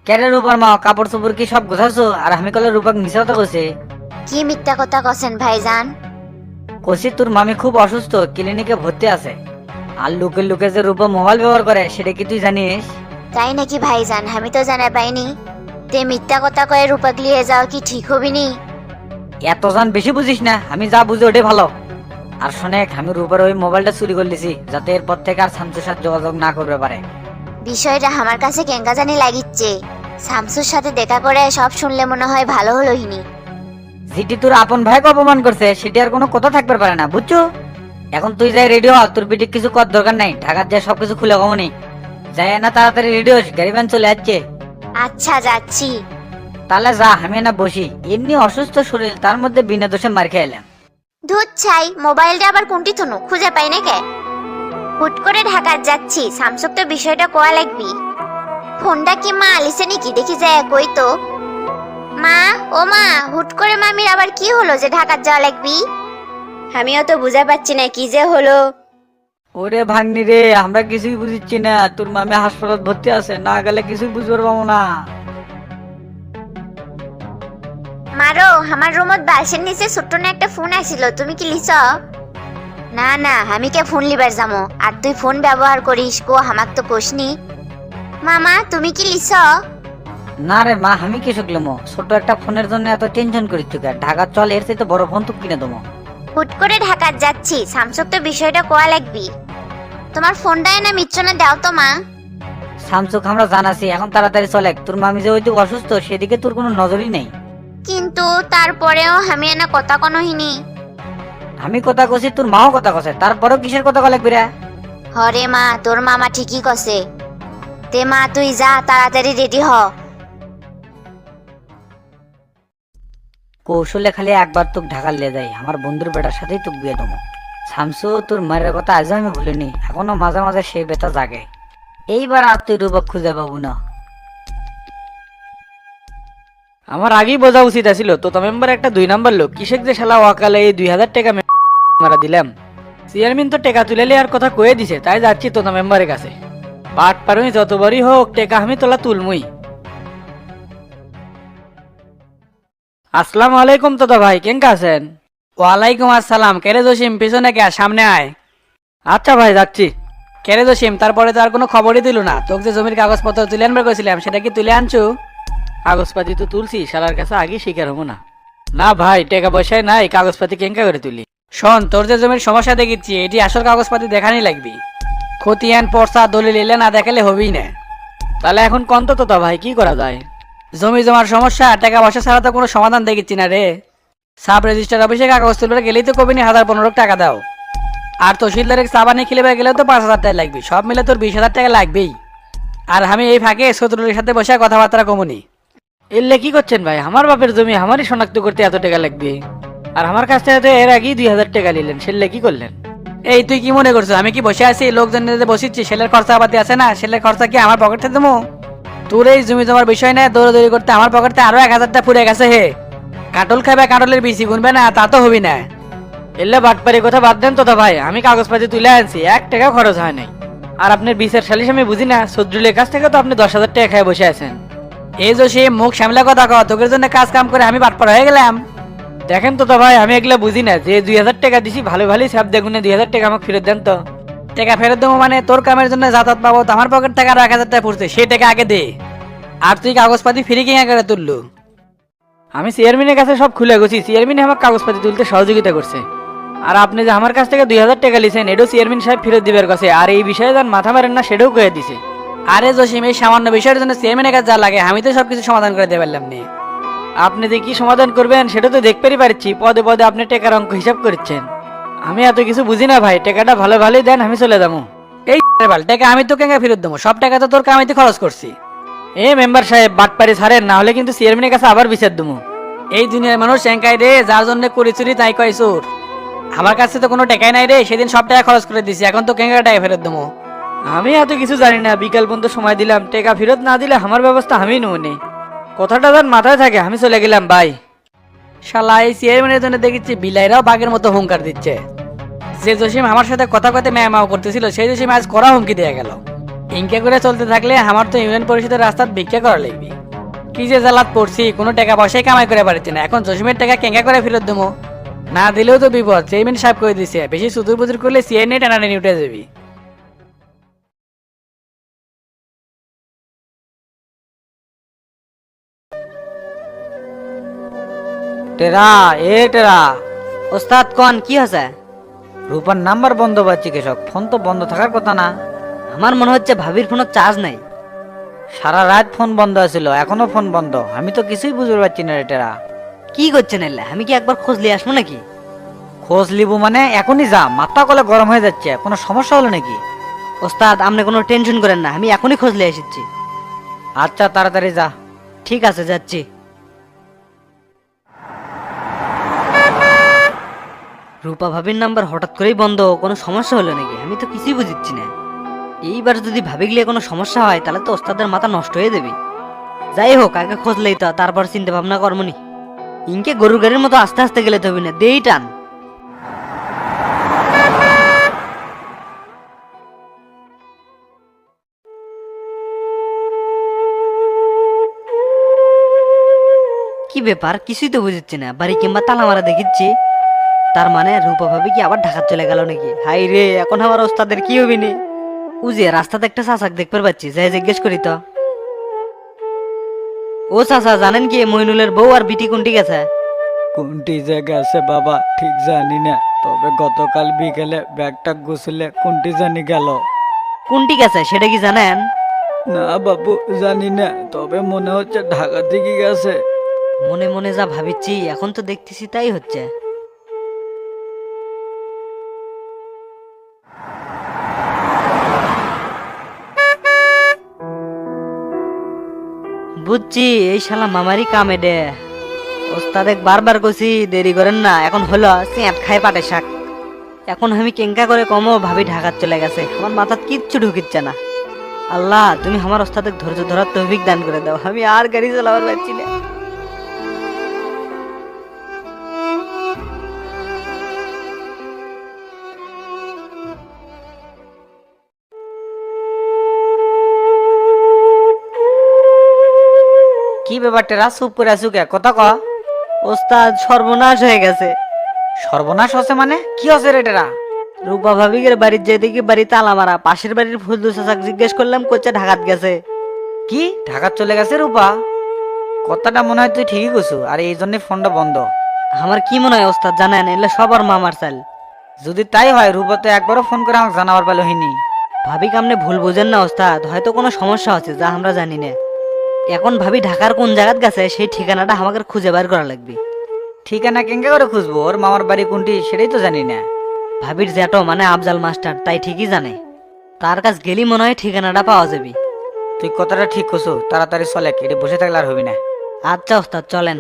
কেরে রূপার মা কাপড় চোপড় কি সব গোছাছো? আর আমি কলে রূপাক মিছা কথা কইছে। কি মিথ্যা কথা কছেন ভাইজান? কষি তোর মামি খুব অসুস্থ, ক্লিনিকে ভর্তি আছে। আর লোকে লোকে যে রূপা মোবাইল ব্যবহার করে সেটা কি তুই জানিস? তাই নাকি ভাইজান? আমি তো জানা পাইনি। তে মিথ্যা কথা কয়ে রূপাক লিয়ে যাও কি ঠিক হবি নি? এত জান বেশি বুঝিস না, আমি যা বুঝি ওটাই ভালো। আর শোনেক, আমি রূপার ওই মোবাইলটা চুরি করে লিছি যাতে এরপর থেকে আর শামসুর সাথে যোগাযোগ না করবে পারে। বিষয়টা আমার কাছে কেঙ্কা জানি লাগিচ্ছে। শামসুর সাথে দেখা করে সব শুনলে মনে হয় ভালো হলো হিনি। যেটি তোর আপন ভাইকে অপমান করছে সেটি আর কোনো কথা থাকতে পারে না, বুঝছো? এখন তুই যাই রেডি হ, তোর পিঠে কিছু কর দরকার নাই, ঢাকার যা সবকিছু খুলে কমনি। যাই না তাড়াতাড়ি রেডি হোস, গাড়ি ভ্যান চলে যাচ্ছে। আচ্ছা যাচ্ছি। তাহলে যা, আমি না বসি। এমনি অসুস্থ শরীর, তার মধ্যে বিনা দোষে মার খেয়ে এলাম। ধুত ছাই, মোবাইলটা আবার কোনটি থুনু খুঁজে পাই না কে? হুট করে ঢাকার যাচ্ছি, শামসুক তো বিষয়টা কোয়া লাগবি। ফোনটা কি মা আলিসে নাকি দেখি যায় কই তো। মা, ও মা, হুট করে মামির আবার কি হলো যে ঢাকার যাওয়া লাগবি? আমিও তো বুঝা পাচ্ছি না কি যে হলো। ওরে ভাগ্নি রে, আমরা কিছুই বুঝিচ্ছি না। তোর মামে হাসপাতাল ভর্তি আছে, না গেলে কিছুই বুঝতে পারবো না। মারো, আমার রুমত বালসের নিচে ছোট্ট না একটা ফোন আসিল, তুমি কি লিছ? না না, আমি কে ফোন লিবার যাবো? আর তুই ফোন ব্যবহার করিস কো হামাক তো কোসনি। মামা তুমি কি লিছ? না রে মা, আমি কি শুকলাম? ছোট একটা ফোনের জন্য এত টেনশন করিস তুই? ঢাকা চল, এর চাইতে বড় ফোন তো কিনে দেবো। হুট করে ঢাকার যাচ্ছি, শামসুক তো বিষয়টা কোয়া লাগবি। তোমার ফোনটা না মিত্রনে দাও তো মা। স্যামসুং আমরা জানাছি, এখন তাড়াতাড়ি চলে। তোর মামি যে ওইদিকে অসুস্থ সেদিকে তোর কোনো নজরই নেই। কিন্তু তারপরেও আমি না কথা কোনো হিনি। আমি কথা কছি, তোর মাও কথা কছে, তারপরেও কিসের কথা লাগবে রে? হরে মা, তোর মামা ঠিকই কছে। তে মা তুই যা, তাড়াতাড়ি রেডি হ। কৌশলে খালি একবার তোকে ঢাকা নিয়ে যাই, আমার বন্ধুর বেটার সাথেই তোকে বিয়ে দেবো। শামসু, তোর মায়ের কথা আজও আমি ভুলিনি, এখনো মাঝে মাঝে সেই বেতা জাগে। এইবার আর তুই রূপক খুঁজে পাবো না। আমার আগেই বোঝা উচিত আছিল তো মেম্বার একটা 2 নাম্বার লোক, কিসের যে শালা ওয়াকালে এই 2000 টাকা মারা দিলাম। চেয়ারম্যান তো টাকা তুলে লিয়ার কথা কয়ে দিছে, তাই যাচ্ছি তো মেম্বারের কাছে। পাট পারুই যতবারই হোক টাকা আমি তোলা তুলমুই। আসসালামু আলাইকুম তোতা ভাই, কেঙ্কা আছেন? ওয়ালাইকুম আসসালাম। কেরে জসিম, পিছনে কে, সামনে আয়। আচ্ছা ভাই যাচ্ছি। কেরে জসিম, তারপরে তো আর কোনো খবরই দিল না। তোকে যে জমির কাগজপত্র তুলে আনবার কইছিলাম সেটা কি তুলে আনছো? কাগজপাতি তো তুলছি, শালার কাছে আগে স্বীকার হবো না। না ভাই, টাকা পয়সায় নাই, কাগজপাতি কেঙ্কা করে তুলি। শোন, তোর যে জমির সমস্যা দেখিচ্ছি এটি আসল কাগজপাতি দেখানি লাগবি। খতিয়ান পর্চা দলিল এলে না দেখালে হবেই না। তাহলে এখন কন্ত তো ভাই কি করা যায়? জমি জমার সমস্যা, টাকা পয়সা ছাড়া তো কোনো সমাধান দেখিচ্ছি না রে। সাব রেজিস্টার অফিসে কাগজ তুলবে গেলেই তো কবিনি 1015 টাকা দাও। আর তহসিলদারের সাবানি খেলে গেলেও তো 5000 টাকা লাগবে, সব মিলে তোর 20,000 টাকা লাগবেই। আর আমি এই ফাঁকে শত্রুরের সাথে বসে কথাবার্তা কমুনি। এলে কি করছেন ভাই? আমার বাপের জমি আমারই শনাক্ত করতে এত টাকা লাগবে? আর আমার কাছ থেকে তো এর আগেই 2000 টাকা নিলেন, সেলে কি করলেন? এই তুই কি মনে করছো আমি কি বসে আছি? লোকজন বসিচ্ছি, সেলের খরচা পাতি আছে না, সেলের খরচা কি আমার পকেট থেকে দেবো? তোর এই জমি জমার বিষয় না দৌড়াদৌড়ি করতে আমার পকেটে আরো 1000 টাকা পুড়ে গেছে হে। কাটল খাবে, কাটলের বিচি গুনবে না, তা তো হবি না। এলে বাটপারি কথা বাদ দেন তো ভাই, আমি কাগজপাতি তুলে আনছি, 1 টাকা খরচ হয় নাই। আর আপনার বিচার সালিশ আমি বুঝি না, সদ্রুলের কাছ থেকে তো আপনি 10,000 টাকা খেয়ে বসে আছেন। এই যে সে মুখ সামলা কথা কও, তোকের জন্য কাজ কাম করে আমি বাটপার হয়ে গেলাম। দেখেন তো ভাই, আমি এগুলা বুঝি না, যে 2000 টাকা দিছি ভালো ভালোই সব দেখুন, 2000 টাকা আমাকে ফেরত দেন তো। টাকা ফেরত দেবো মানে তোর কামের জন্য যাতায়াত পাবো, তো আমার পকেট থেকে আরো 1000 টাকা পড়ছে, সেই টাকা আগে দে। আর তুই কাগজপাতি ফ্রি কিনা করে তুললু? আমি চেয়ারম্যানের কাছে সব খুলে গেছি, চেয়ারম্যান আমার কাগজপাতি তুলতে সহযোগিতা করছে। আর আপনি যে আমার কাছ থেকে 2000 টাকা লিছেন এটাও চেয়ারম্যান সাহেব ফেরত দিবার কাছে, আর এই বিষয়ে যান মাথা মারেন না সেটাও কয়ে দিছে। আরে জসিম, এই সামান্য বিষয়ের জন্য চেয়ারম্যানের কাছে যা লাগে আমি তো সবকিছু সমাধান করে দিতে পারলাম নি। আপনি যে কি সমাধান করবেন সেটা তো দেখতেই পারছি, পদে পদে আপনি টাকার অঙ্ক হিসাব করছেন। আমি এত কিছু বুঝি না ভাই, টাকাটা ভালো ভালোই দেন, আমি চলে যাবো। এই টাকা আমি তো কেঙ্গা ফেরত দেবো? সব টাকা তো তোর কামাইতে খরচ করছি। এ মেম্বার সাহেব, বাটপারি ছাড়েন, না হলে কিন্তু চেয়ারম্যানের কাছে আবার বিচার দেবো। এই দুনিয়ার মানুষ এঙ্কাই রে, যার জন্য করি চুরি তাই কয় চোর। আমার কাছে তো কোনো টাকাই নাই রে, সেদিন সব টাকা খরচ করে দিছি, এখন তো কেঙ্গা টাকা ফেরত দেবো? আমি এত কিছু জানি না, বিকাল পর্যন্ত সময় দিলাম, টাকা ফেরত না দিলে আমার ব্যবস্থা আমি নেই। কথাটা যান মাথায় থাকে, আমি চলে গেলাম বাই। শালা এই চেয়ারম্যানের জন্য দেখেছি বিলাইরাও বাঘের মতো হুঙ্কার দিচ্ছে। যে জসিম আমার সাথে কথা কথা ম্যামাও করতেছিল সেই জসিম আজ করা হুমকি দিয়ে গেল। ইনকে করে চলতে থাকলে আমার তো ইউনিয়ন পরিষদের রাস্তা ভিক্ষা করা লাগবে। কি যে জ্বালাত পড়ছি, কোনো টাকা পয়সাই কামাই করে পারছি না। এখন জসিমের টাকা কেঙ্কা করে ফেরত দেবো? না দিলেও তো বিপদ, চেয়ারম্যান সাহেব করে দিছে বেশি সুদূর বুদুর করলে সিএনএ টানাটানি উঠে যাবি। টেরা টেরা, ওস্তাদ কন কি হয়েছে? রূপার নাম্বার বন্ধ পাচ্ছি কৃষক, ফোন তো বন্ধ থাকার কথা না। আমার মনে হচ্ছে ভাবির ফোনের চার্জ নাই। সারা রাত ফোন বন্ধ আছিল, এখনো ফোন বন্ধ। আমি তো কিছুই বুঝতে পারছি না রে টেরা। কি করছেন এলে? আমি কি একবার খোঁজ নিয়ে আসবো নাকি? খোঁজ লিবু মানে এখনই যা, মাথা কলে গরম হয়ে যাচ্ছে। কোনো সমস্যা হলো নাকি? ওস্তাদ আপনি কোনো টেনশন করেন না, আমি এখনই খোঁজ নিয়ে এসেছি। আচ্ছা তাড়াতাড়ি যা। ঠিক আছে যাচ্ছি। রূপা ভাবির নাম্বার হঠাৎ করেই বন্ধ, কোনো সমস্যা হলো নাকি? আমি তো কিছুই বুঝিচ্ছি না। এইবার যদি ভাবি গেলে কোনো সমস্যা হয় তাহলে তো ওস্তাদের মাথা নষ্ট হয়ে যাবে। যাই হোক, আগে খোঁজ লই তো, তারপর চিন্তা ভাবনা করমনি। ইনকে গরুর গাড়ির মতো আস্তে আস্তে গেলে তো হবে না, দেই টান। কি ব্যাপার, কিছুই তো বুঝিচ্ছি না। বাড়ি কিংবা তালা মারা দেখিচ্ছি, তার মানে রূপা ভাবি কি আবার ঢাকা চলে গেল নাকি? হাই রে, এখন আমার ওস্তাদের কি হবে নি? উজে রাস্তাতে একটা চাচাক দেখতে পাচ্ছি, যাই জিজ্ঞেস করি তো। ও চাচা, জানেন কি মইনুলের বউ আর বিটি কোনটি গেছে? কোনটি যে গেছে বাবা ঠিক জানি না, তবে গতকাল বিকেলে ব্যাগটা গুছলে কোনটি জানি গেল। কোনটি গেছে সেটা কি জানেন? না বাবু জানি না, তবে মনে হচ্ছে ঢাকা থেকে গেছে। মনে মনে যা ভাবিচ্ছি এখন তো দেখতেছি তাই হচ্ছে। বুঝছি, এই শালা মামারি কামে দে। ওস্তাদেক বারবার কইছি দেরি করেন না, এখন হলো চেঁত খায় পাটে শাক। এখন আমি কেঙ্কা করে কমো ভাবি ঢাকার চলে গেছে, আমার মাথাত কিচ্ছু ঢুকিচ্ছে না। আল্লাহ তুমি আমার ওস্তাদেক ধৈর্য ধরার তৌফিক দান করে দাও, আমি আর গাড়ি চালাবার পারছি না। কি ব্যাপার টেরা, চুপ করে আছু কে? কথা ক। ওস্তাদ সর্বনাশ হয়ে গেছে। সর্বনাশ হচ্ছে মানে? কি হচ্ছে রে টেরা? রূপা ভাবিকের বাড়ির যে দেখি বাড়ি তালা মারা, পাশের বাড়ির ফজলু চাচাক জিজ্ঞেস করলাম, কোচা ঢাকাত গেছে। কি ঢাকা চলে গেছে রূপা? কথাটা মনে হয় তুই ঠিকই কছু, আর এই জন্য ফোনটা বন্ধ। আমার কি মনে হয় ওস্তাদ জানেন, এলে সবার মামার চাল। যদি তাই হয়, রূপা তো একবারও ফোন করে আমাকে জানাবার পেলো হইনি। ভাবিকে আপনি ভুল বুঝেন না ওস্তাদ, হয়তো কোনো সমস্যা হচ্ছে যা আমরা জানি না। এখন ভাবি ঢাকার কোন জায়গাত গেছে সেই ঠিকানাটা আমাকে খুঁজে বের করা লাগবে। ঠিকানা কেঙ্গা করে খুঁজবো? ওর মামার বাড়ি কোনটি সেটাই তো জানি না। ভাবির জ্যাঠো মানে আফজাল মাস্টার তাই ঠিকই জানে, তার কাছ গেলি মনে হয় ঠিকানাটা পাওয়া যাবে। তুই কথাটা ঠিক কছু, তাড়াতাড়ি চলে, এটা বসে থাকলে আর হবি না। আচ্ছা ওস্তাদ চলেন।